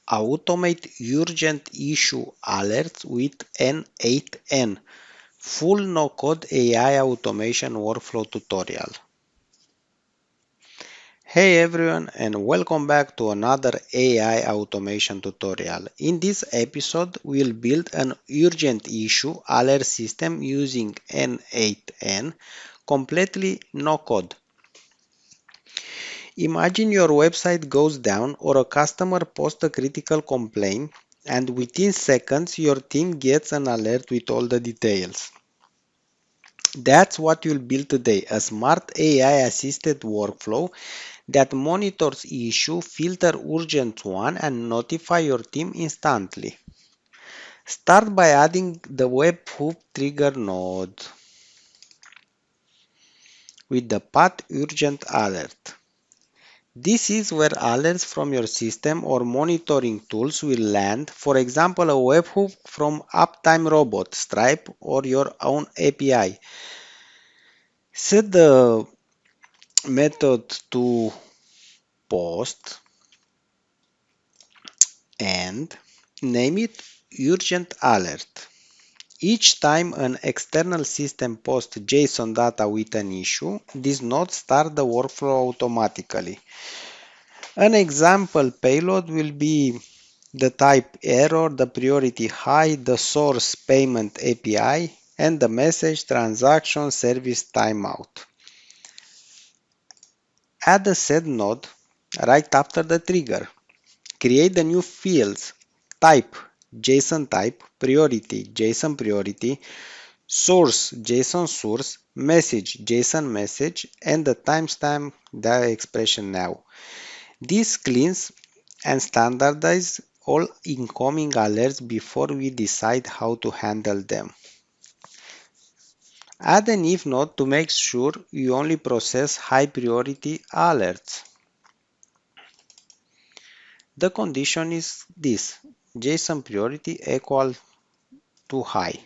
Automate urgent issue alerts with n8n. Full no-code AI automation workflow tutorial. Hey everyone, and welcome back to another AI automation tutorial. In this episode, we'll build an urgent issue alert system using n8n, completely no code. Imagine your website goes down or a customer posts a critical complaint, and within seconds your team gets an alert with all the details. That's what you'll build today, a smart AI assisted workflow that monitors issue, filter urgent one, and notify your team instantly. Start by adding the webhook trigger node with the path urgent alert. This is where alerts from your system or monitoring tools will land, for example, a webhook from Uptime Robot, Stripe, or your own API. Set the method to post and name it urgent alert. Each time an external system posts JSON data with an issue, this node starts the workflow automatically. An example payload will be the type error, the priority high, the source payment API, and the message transaction service timeout. Add a set node right after the trigger. Create the new fields. Type JSON type, priority JSON priority, source JSON source, message JSON message, and the timestamp the expression now. This cleans and standardize all incoming alerts before we decide how to handle them. Add an if node to make sure you only process high priority alerts. The condition is this: JSON priority equal to high.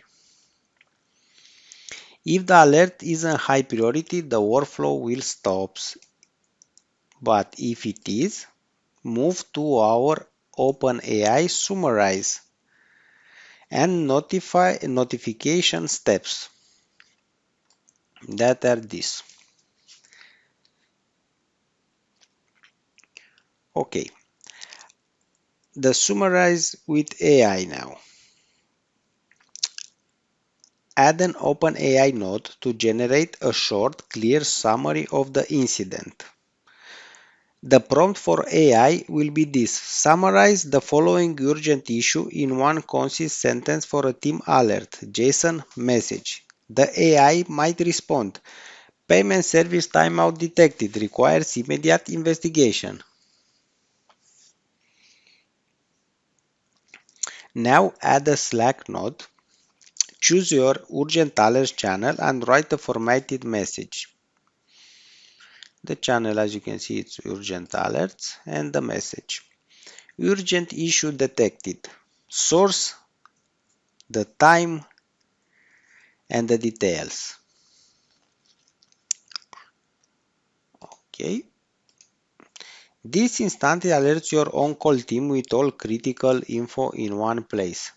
If the alert isn't high priority, the workflow will stop. But if it is, move to our OpenAI summaries and notification steps that are this. Okay, the summarize with AI now. Add an OpenAI node to generate a short, clear summary of the incident. The prompt for AI will be this: summarize the following urgent issue in one concise sentence for a team alert, JSON message. The AI might respond: payment service timeout detected, requires immediate investigation. Now add a Slack node, choose your urgent alerts channel and write a formatted message. The channel, as you can see, it's urgent alerts and the message. Urgent issue detected. Source, the time, and the details. Okay. This instantly alerts your on-call team with all critical info in one place.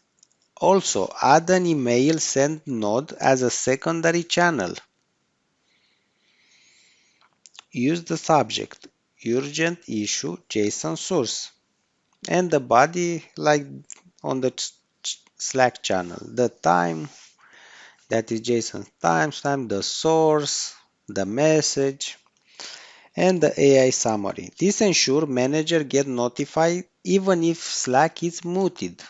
Also, add an email send node as a secondary channel. Use the subject, urgent issue JSON source, and the body like on the Slack channel. The time, that is JSON timestamp, the source, the message, and the AI summary. This ensures manager get notified even if Slack is muted.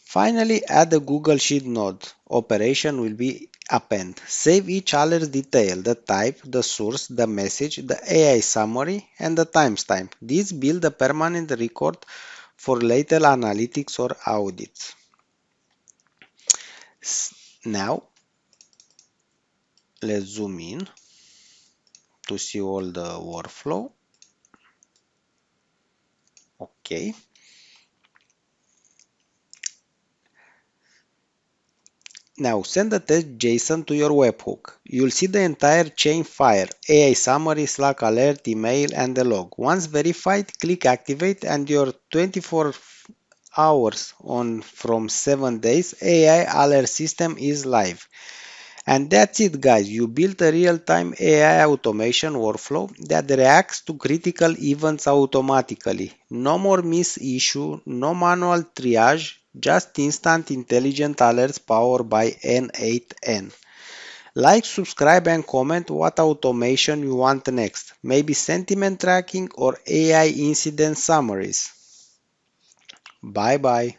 Finally, add a Google Sheet node. Operation will be append. Save each alert detail, the type, the source, the message, the AI summary, and the timestamp. This builds a permanent record for later analytics or audits. Now, let's zoom in to see all the workflow. Okay. Now send the test JSON to your webhook. You'll see the entire chain fire: AI summary, Slack alert, email, and the log. Once verified, click activate and your 24 hours on from 7 days AI alert system is live. And that's it, guys. You built a real-time AI automation workflow that reacts to critical events automatically. No more miss issue, no manual triage, just instant intelligent alerts powered by n8n. Like, subscribe, and comment what automation you want next. Maybe sentiment tracking or AI incident summaries. Bye bye.